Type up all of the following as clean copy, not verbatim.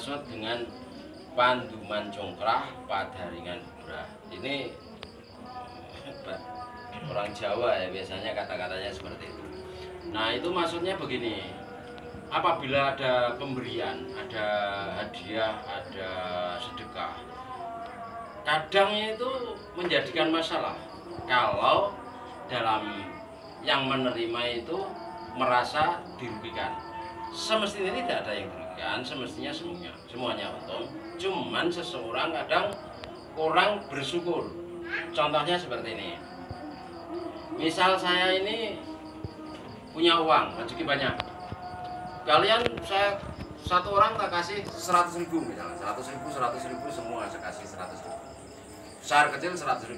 dimaksud dengan panduman congkrah padaringan bubrah. Ini orang Jawa ya, biasanya kata-katanya seperti itu. Nah, itu maksudnya begini. Apabila ada pemberian, ada hadiah, ada sedekah, kadang itu menjadikan masalah kalau dalam yang menerima itu merasa dirugikan. Semestinya tidak ada yang dirugikan, semestinya semuanya untung. Cuman seseorang kadang kurang bersyukur. Contohnya seperti ini. Misal saya ini punya uang, rezeki banyak. Kalian saya satu orang tak kasih 100.000 misalnya, 100.000 semua saya kasih 100.000. Besar kecil 100.000.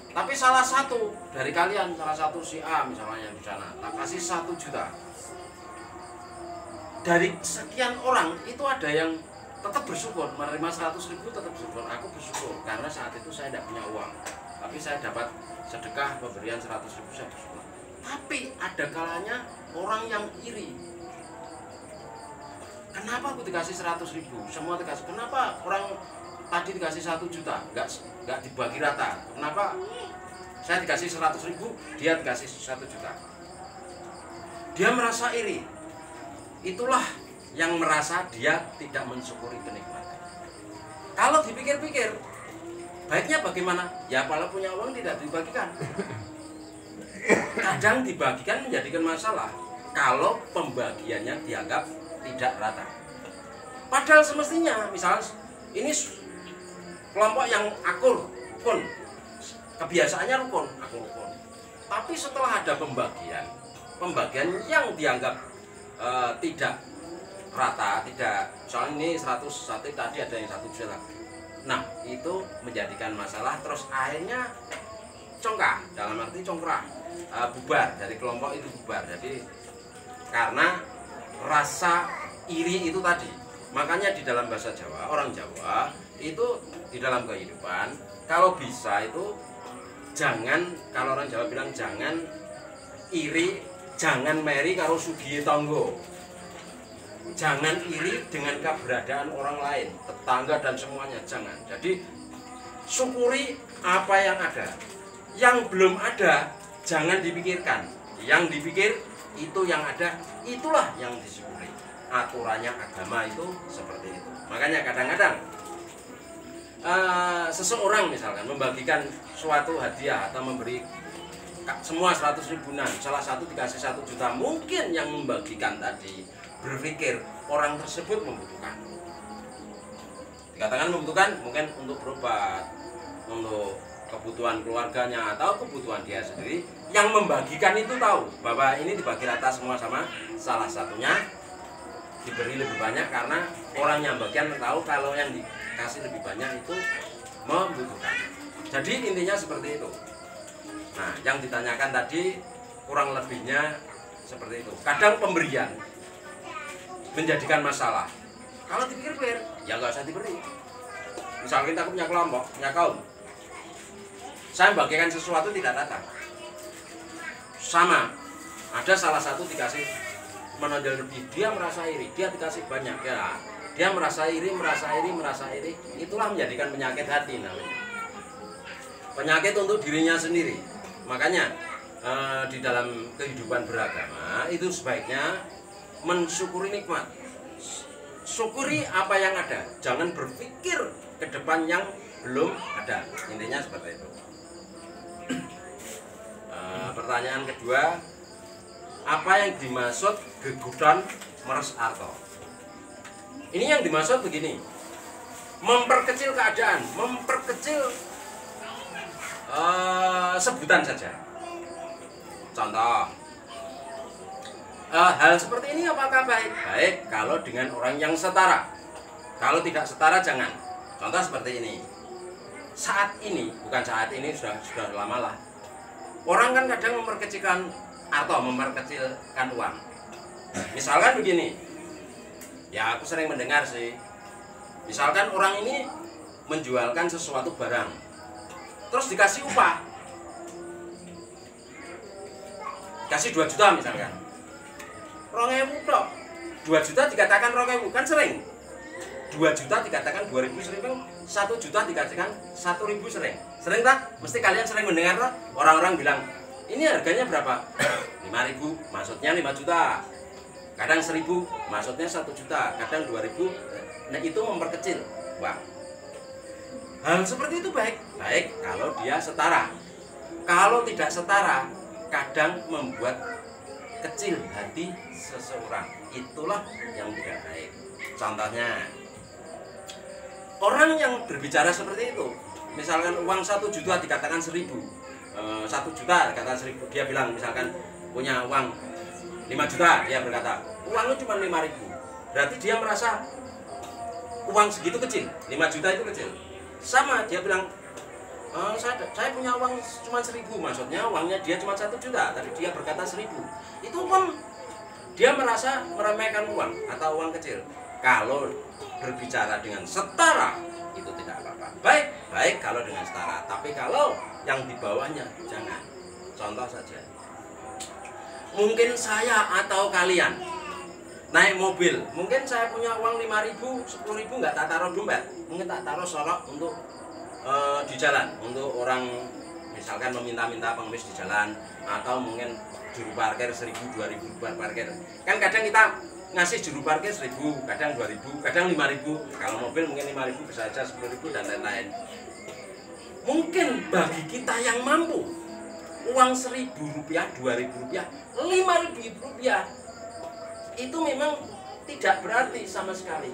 Tapi salah satu dari kalian, salah satu si A misalnya yang di sana, tak kasih 1 juta. Dari sekian orang itu ada yang tetap bersyukur, menerima 100.000 tetap bersyukur. Aku bersyukur karena saat itu saya tidak punya uang, tapi saya dapat sedekah pemberian 100.000, saya bersyukur. Tapi ada kalanya orang yang iri. Kenapa aku dikasih 100.000? Semua dikasih. Kenapa orang tadi dikasih 1 juta? Enggak dibagi rata. Kenapa saya dikasih 100.000, dia dikasih 1 juta? Dia merasa iri. Itulah yang merasa dia tidak mensyukuri kenikmatan. Kalau dipikir-pikir, baiknya bagaimana? Ya kalau punya uang tidak dibagikan. Kadang dibagikan menjadikan masalah kalau pembagiannya dianggap tidak rata. Padahal semestinya, misalnya ini kelompok yang akur, rukun, kebiasaannya rukun, akur rukun. Tapi setelah ada pembagian yang dianggap tidak rata, tidak, soalnya ini 100 tadi ada yang 1 juta. Nah, itu menjadikan masalah, terus akhirnya congkak, dalam arti congkrah, bubar, dari kelompok itu bubar. Jadi karena rasa iri itu tadi. Makanya di dalam bahasa Jawa, orang Jawa itu di dalam kehidupan kalau bisa itu jangan, kalau orang Jawa bilang jangan iri, jangan meri karo sugihe tangga. Jangan iri dengan keberadaan orang lain, tetangga dan semuanya, jangan. Jadi syukuri apa yang ada. Yang belum ada jangan dipikirkan. Yang dipikir itu yang ada, itulah yang disyukuri. Aturannya agama itu seperti itu. Makanya kadang-kadang seseorang misalkan membagikan suatu hadiah atau memberi semua 100 ribuan, salah satu dikasih 1 juta, mungkin yang membagikan tadi berpikir orang tersebut membutuhkan. Dikatakan membutuhkan mungkin untuk berobat, untuk kebutuhan keluarganya atau kebutuhan dia sendiri. Yang membagikan itu tahu bahwa ini dibagi rata semua sama salah satunya diberi lebih banyak, karena orang yang bagian tahu kalau yang dikasih lebih banyak itu membutuhkan. Jadi intinya seperti itu. Nah, yang ditanyakan tadi kurang lebihnya seperti itu. Kadang pemberian menjadikan masalah. Kalau dipikir-pikir, ya nggak usah diberi. Misalnya kita punya kelompok, punya kaum, saya membagikan sesuatu tidak rata. Sama, ada salah satu dikasih menonjol lebih, dia merasa iri, dia dikasih banyak, ya dia merasa iri. Itulah menjadikan penyakit hati namanya. Penyakit untuk dirinya sendiri. Makanya di dalam kehidupan beragama itu sebaiknya mensyukuri nikmat. Syukuri apa yang ada, jangan berpikir ke depan yang belum ada. Intinya seperti itu. Pertanyaan kedua, apa yang dimaksud gegudan meres arto? Ini yang dimaksud begini, memperkecil keadaan, memperkecil sebutan saja. Contoh, hal seperti ini apakah baik? Baik kalau dengan orang yang setara. Kalau tidak setara jangan. Contoh seperti ini. Saat ini, bukan saat ini, sudah lama lah. Orang kan kadang memperkecilkan atau memperkecilkan uang. Misalkan begini, ya aku sering mendengar sih. Misalkan orang ini menjualkan sesuatu barang, terus dikasih upah, kasih 2 juta misalkan, 2.000 tok, 2 juta dikatakan 2.000, kan sering. 2 juta dikatakan 2.000 sering, 1 juta dikatakan 1.000 sering. Sering tak? Mesti kalian sering mendengar tak? Orang-orang bilang, ini harganya berapa? 5.000, maksudnya 5 juta. Kadang 1.000, maksudnya 1 juta. Kadang 2.000, nah itu memperkecil uang. Hal seperti itu baik kalau dia setara. Kalau tidak setara, kadang membuat kecil hati seseorang. Itulah yang tidak baik. Contohnya, orang yang berbicara seperti itu, misalkan uang 1 juta dikatakan 1.000, 1 juta dikatakan 1.000, dia bilang misalkan punya uang 5 juta, dia berkata uangnya cuma 5.000, berarti dia merasa uang segitu kecil, 5 juta itu kecil. Sama dia bilang, saya punya uang cuma 1.000, maksudnya uangnya dia cuma 1 juta, tapi dia berkata 1.000, itu pun dia merasa meremehkan uang atau uang kecil. Kalau berbicara dengan setara itu tidak apa-apa, baik kalau dengan setara, tapi kalau yang di bawahnya jangan. Contoh saja, mungkin saya atau kalian naik mobil, mungkin saya punya uang 5.000, 10.000 nggak tak taruh dompet, mungkin tak taruh sorok untuk di jalan, untuk orang misalkan meminta-minta pengemis di jalan, atau mungkin juru parkir 1.000, 2.000 buat parkir. Kan kadang kita ngasih juru parkir 1.000, kadang 2.000, kadang 5.000. Kalau mobil mungkin 5.000 bisa aja 10.000 dan lain-lain. Mungkin bagi kita yang mampu, uang 1.000 rupiah, 2.000 rupiah, 5.000 rupiah itu memang tidak berarti sama sekali.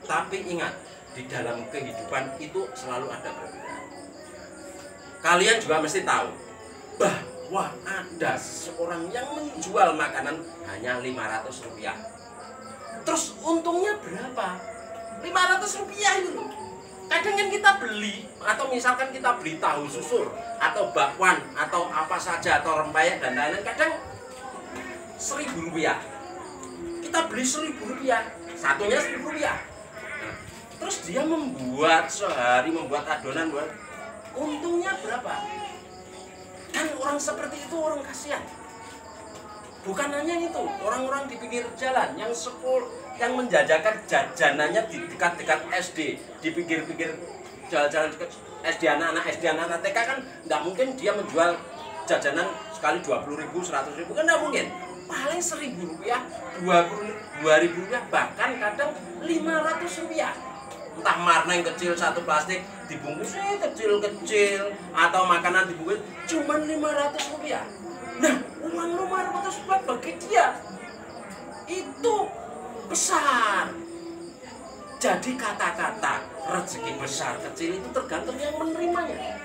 Tapi ingat, di dalam kehidupan itu selalu ada perbedaan. Kalian juga mesti tahu bahwa ada seorang yang menjual makanan hanya 500 rupiah. Terus untungnya berapa? 500 rupiah itu loh. Kadang kan kita beli, atau misalkan kita beli tahu susur atau bakwan atau apa saja, atau rempeyek dan lain-lain, kadang 1.000 rupiah. Kita beli 1.000 rupiah, satunya 1.000 rupiah. Nah, terus dia membuat sehari, membuat adonan, buat untungnya berapa? Kan orang seperti itu orang kasihan. Bukan hanya itu, orang-orang di pinggir jalan yang yang menjajakan jajanannya di dekat-dekat SD, di pinggir-pinggir jalan-jalan dekat SD, anak-anak SD, anak-anak TK, kan nggak mungkin dia menjual jajanan sekali 20.000, 100.000, kan nggak mungkin. Paling 1.000 rupiah, 2.000 rupiah, bahkan kadang 500 rupiah. Entah marneng kecil satu plastik dibungkus kecil-kecil, atau makanan dibungkus cuma 500 rupiah. Nah, uang 500 rupiah bagi dia itu besar. Jadi kata-kata rezeki besar kecil itu tergantung yang menerimanya.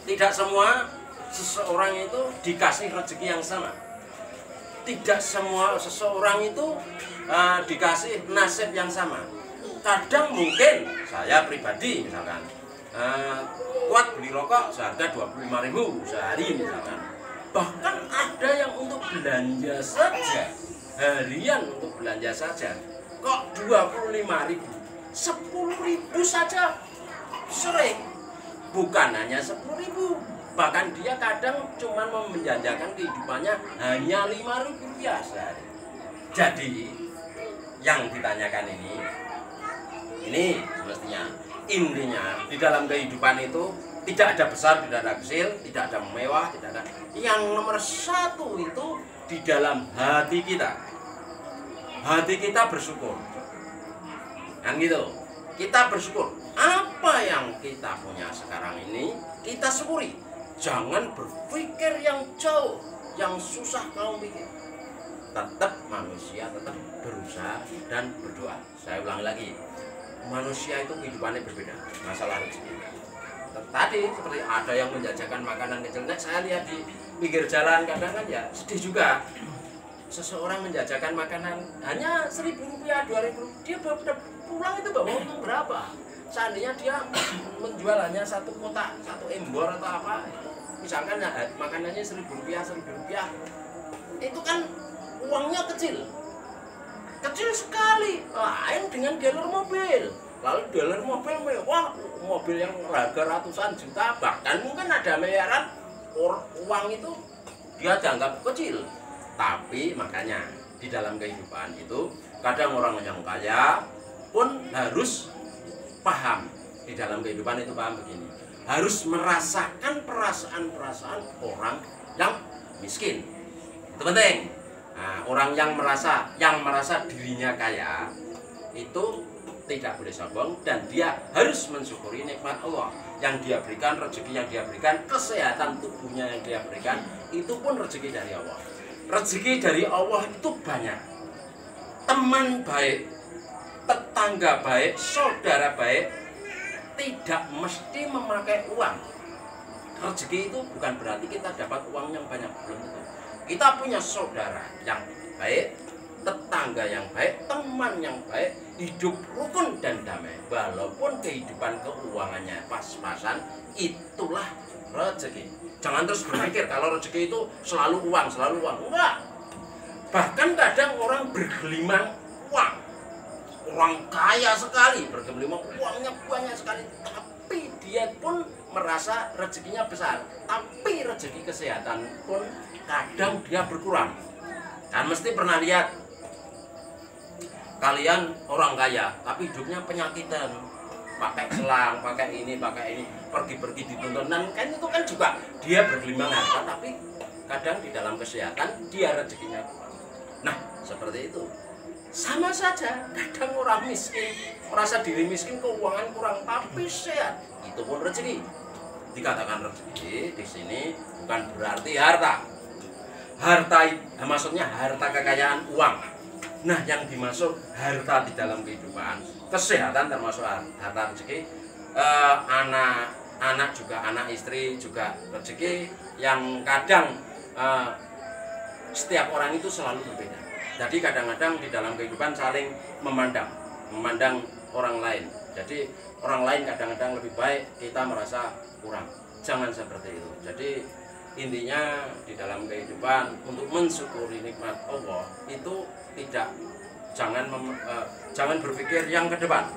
Tidak semua seseorang itu dikasih rezeki yang sama. Tidak semua seseorang itu dikasih nasib yang sama. Kadang mungkin saya pribadi misalkan kuat beli rokok seharga 25.000 sehari misalkan. Bahkan ada yang untuk belanja saja, harian untuk belanja saja, kok 25.000, 10.000 saja sering. Bukan hanya 10.000, bahkan dia kadang cuma menjanjakan kehidupannya hanya 5.000 rupiah sehari. Jadi yang ditanyakan ini semestinya intinya di dalam kehidupan itu tidak ada besar, tidak ada kecil, tidak ada mewah, tidak ada. Yang nomor satu itu di dalam hati kita. Hati kita bersyukur. Kan gitu. Kita bersyukur. Apa yang kita punya sekarang ini kita syukuri. Jangan berpikir yang jauh, yang susah kamu pikir. Tetap manusia tetap berusaha dan berdoa. Saya ulangi lagi, manusia itu kehidupannya berbeda. Masalah rezeki. Tadi seperti ada yang menjajakan makanan kecil. Nah, saya lihat di pinggir jalan kadang kan ya sedih juga. Seseorang menjajakan makanan hanya 1.000 rupiah, 2.000 rupiah, dia pulang itu bawa untung berapa? Seandainya dia menjual hanya satu kotak, satu embor atau apa, misalkan ya, makanannya 1.000 rupiah, 1.000 rupiah, itu kan uangnya kecil sekali. Lain dengan dealer mobil. Lalu dealer mobil mewah, mobil yang harga ratusan juta, bahkan mungkin ada miliaran, uang itu dia dianggap kecil. Tapi makanya di dalam kehidupan itu Kadang orang yang kaya pun harus paham di dalam kehidupan itu, paham begini, harus merasakan perasaan-perasaan orang yang miskin. Itu penting. Nah, orang yang merasa dirinya kaya itu tidak boleh sombong, dan dia harus mensyukuri nikmat Allah yang dia berikan, rezeki yang dia berikan, kesehatan tubuhnya yang dia berikan, itu pun rezeki dari Allah. Rezeki dari Allah itu banyak. Teman baik, tetangga baik, saudara baik, tidak mesti memakai uang. Rezeki itu bukan berarti kita dapat uang yang banyak, belum tentu. Kita punya saudara yang baik, tetangga yang baik, teman yang baik, hidup rukun dan damai. Walaupun kehidupan keuangannya pas-pasan, itulah rezeki. Jangan terus berpikir kalau rezeki itu selalu uang, enggak. Bahkan kadang orang bergelimang uang, orang kaya sekali, bergelimang uangnya banyak sekali, tapi dia pun merasa rezekinya besar, tapi rezeki kesehatan pun kadang dia berkurang. Kan mesti pernah lihat kalian orang kaya tapi hidupnya penyakitan, pakai selang, pakai ini, pergi-pergi dituntun, dan kan itu kan juga dia bergelimang harta, tapi kadang di dalam kesehatan dia rezekinya kurang. Nah, seperti itu. Sama saja, kadang orang miskin merasa diri miskin, keuangan kurang, tapi sehat, itu pun rezeki. Dikatakan rezeki di sini bukan berarti harta. Harta maksudnya harta kekayaan, uang. Nah, yang dimaksud harta di dalam kehidupan, kesehatan termasuk harta rezeki, anak juga, anak istri juga rezeki, yang kadang setiap orang itu selalu berbeda. Jadi kadang-kadang di dalam kehidupan saling memandang orang lain. Jadi orang lain kadang-kadang lebih baik, kita merasa kurang. Jangan seperti itu. Jadi intinya di dalam kehidupan untuk mensyukuri nikmat Allah itu jangan berpikir yang ke depan.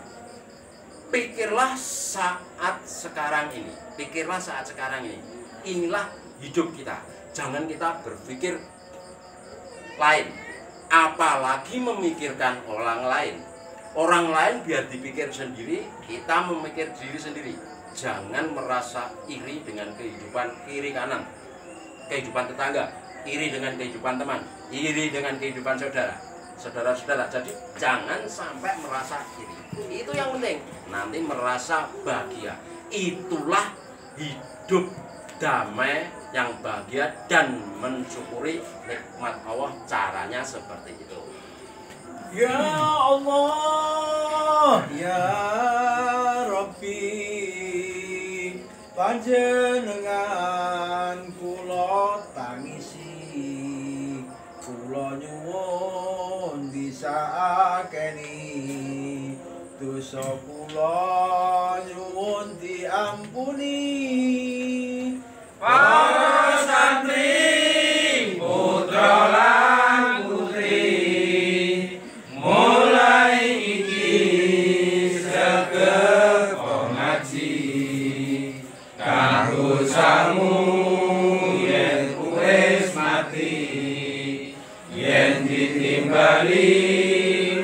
Pikirlah saat sekarang ini. Inilah hidup kita. Jangan kita berpikir lain, apalagi memikirkan orang lain. Orang lain biar dipikir sendiri, kita memikir diri sendiri. Jangan merasa iri dengan kehidupan kiri kanan, kehidupan tetangga, iri dengan kehidupan teman, iri dengan kehidupan saudara-saudara. Jadi jangan sampai merasa iri. Itu yang penting. Nanti merasa bahagia. Itulah hidup damai yang bahagia dan mensyukuri nikmat Allah. Caranya seperti itu. Ya Allah, ya Rabbi, panjenengan kula tangisi, kula nyuwun disakeni, dosa kula nyuwun diampuni. Para santri, putra lan putri, mulai iki sregep ngaji, kanggo samu yen wis mati, yen ditimbali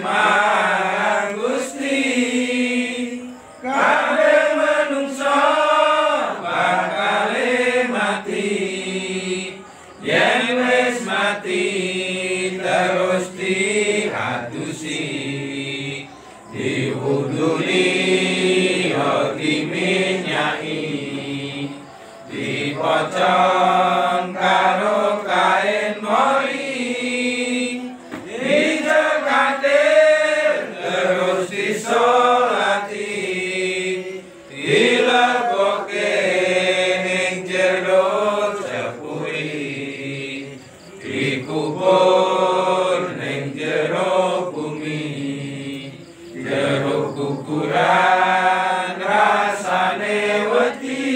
marang Gusti, kabeh manungsa bakale mati, yen wis mati terus dihadusi, diuduni diminyai, dipocong karo kain mori, dijekatin terus disolati, dileboke ning jero jepuri, dikubur ning jero bumi, jero kuburan rasane wedi,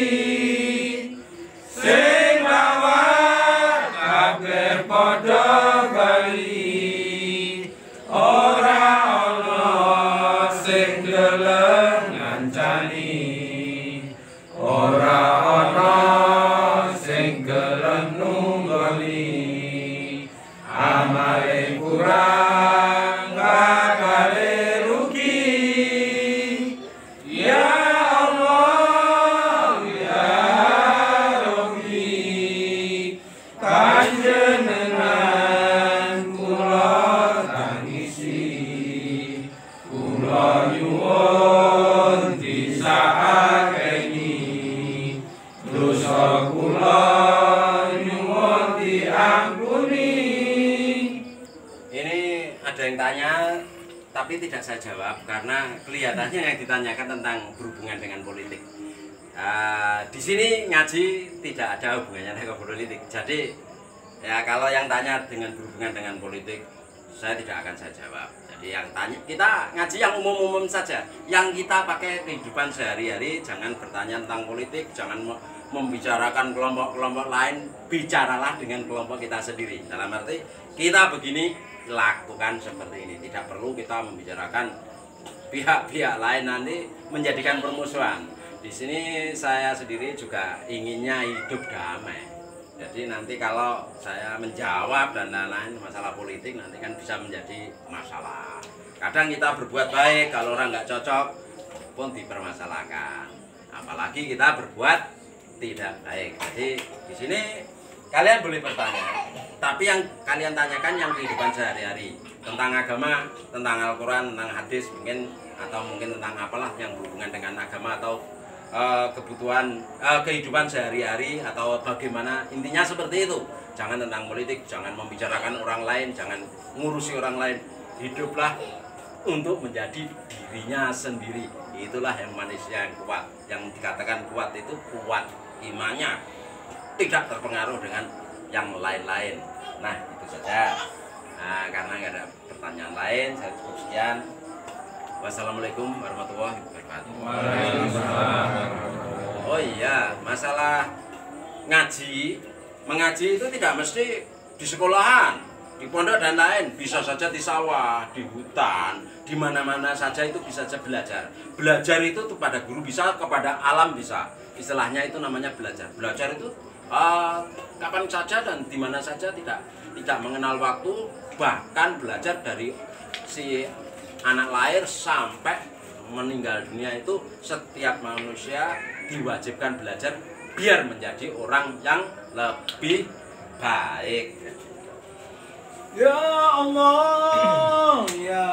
sing lawan kabeh padha bali, ora ana sing gelem ngancani, ora ana sing gelem nunggoni, amale kurang bertanya tapi tidak saya jawab karena kelihatannya yang ditanyakan tentang berhubungan dengan politik. Di sini ngaji tidak ada hubungannya dengan politik. Jadi ya kalau yang tanya dengan berhubungan dengan politik, saya tidak akan saya jawab. Jadi yang tanya, kita ngaji yang umum-umum saja. Yang kita pakai kehidupan sehari-hari, jangan bertanya tentang politik, jangan membicarakan kelompok-kelompok lain, bicaralah dengan kelompok kita sendiri. Dalam arti kita begini, lakukan seperti ini. Tidak perlu kita membicarakan pihak-pihak lain nanti menjadikan permusuhan. Di sini saya sendiri juga inginnya hidup damai. Jadi nanti kalau saya menjawab dan lain-lain masalah politik nanti kan bisa menjadi masalah. Kadang kita berbuat baik, kalau orang nggak cocok pun dipermasalahkan. Apalagi kita berbuat tidak baik. Jadi di sini kalian boleh bertanya, tapi yang kalian tanyakan yang kehidupan sehari-hari tentang agama, tentang Al-Quran, tentang hadis mungkin, atau mungkin tentang apalah yang berhubungan dengan agama atau kebutuhan kehidupan sehari-hari atau bagaimana, intinya seperti itu. Jangan tentang politik, jangan membicarakan orang lain, jangan ngurusi orang lain. Hiduplah untuk menjadi dirinya sendiri. Itulah yang manusia yang kuat. Yang dikatakan kuat itu kuat imannya, tidak terpengaruh dengan yang lain-lain. Nah itu saja. Nah, karena nggak ada pertanyaan lain, saya cukup sekian. Wassalamualaikum warahmatullahi wabarakatuh. Oh iya, masalah mengaji itu tidak mesti di sekolahan, di pondok dan lain, bisa saja di sawah, di hutan, di mana-mana saja itu bisa saja belajar. Belajar itu kepada guru bisa, kepada alam bisa. Istilahnya itu namanya belajar. Belajar itu kapan saja dan di mana saja, tidak mengenal waktu. Bahkan belajar dari si anak lahir sampai meninggal dunia itu setiap manusia diwajibkan belajar biar menjadi orang yang lebih baik. Ya Allah, ya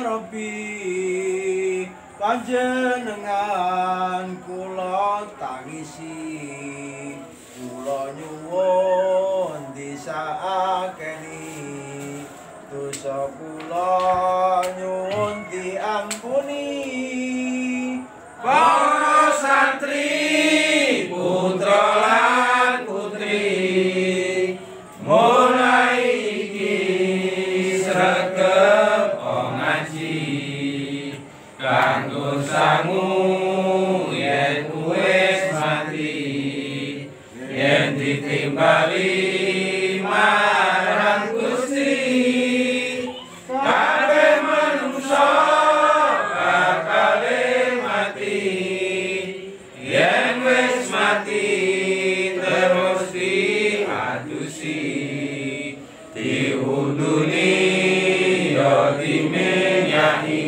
Rabbi, panjenengan kula tangisi, kula nyuwun disakeni, dosa kula nyuwun diampuni. Para santri, putra lan putri, mulai iki sregep ngaji, kanggo sangu yen wis mati, yen ditimbali marang Gusti, kabeh manungsa bakale mati, yen wis mati terus diadusi, diuduni ya dimenyai,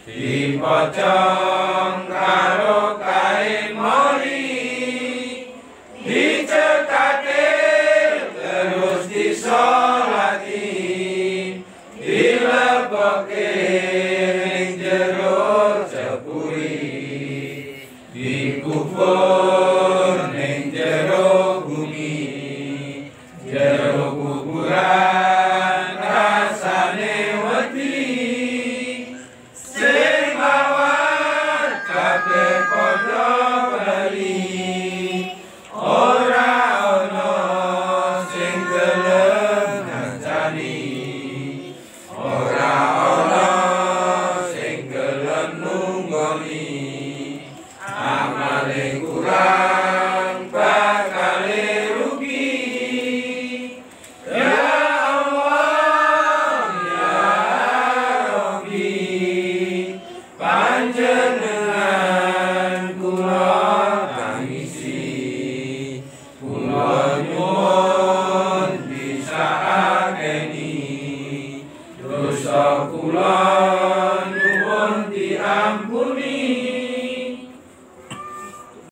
dipocong karo kain mori, dicekake terus disolati, dilebokke ning jero jepuri, dikubur ning jero bumi, jero kuburan rasane wedi, sing lawan kabeh padha bali, ora ana sing gelem ngancani, ora ana sing gelem nunggoni, amale kurang bakale rugi. Ya Allah, ya Rabbi, panjenengan kula tangisi, kula nyuwun disakeni, dosa kula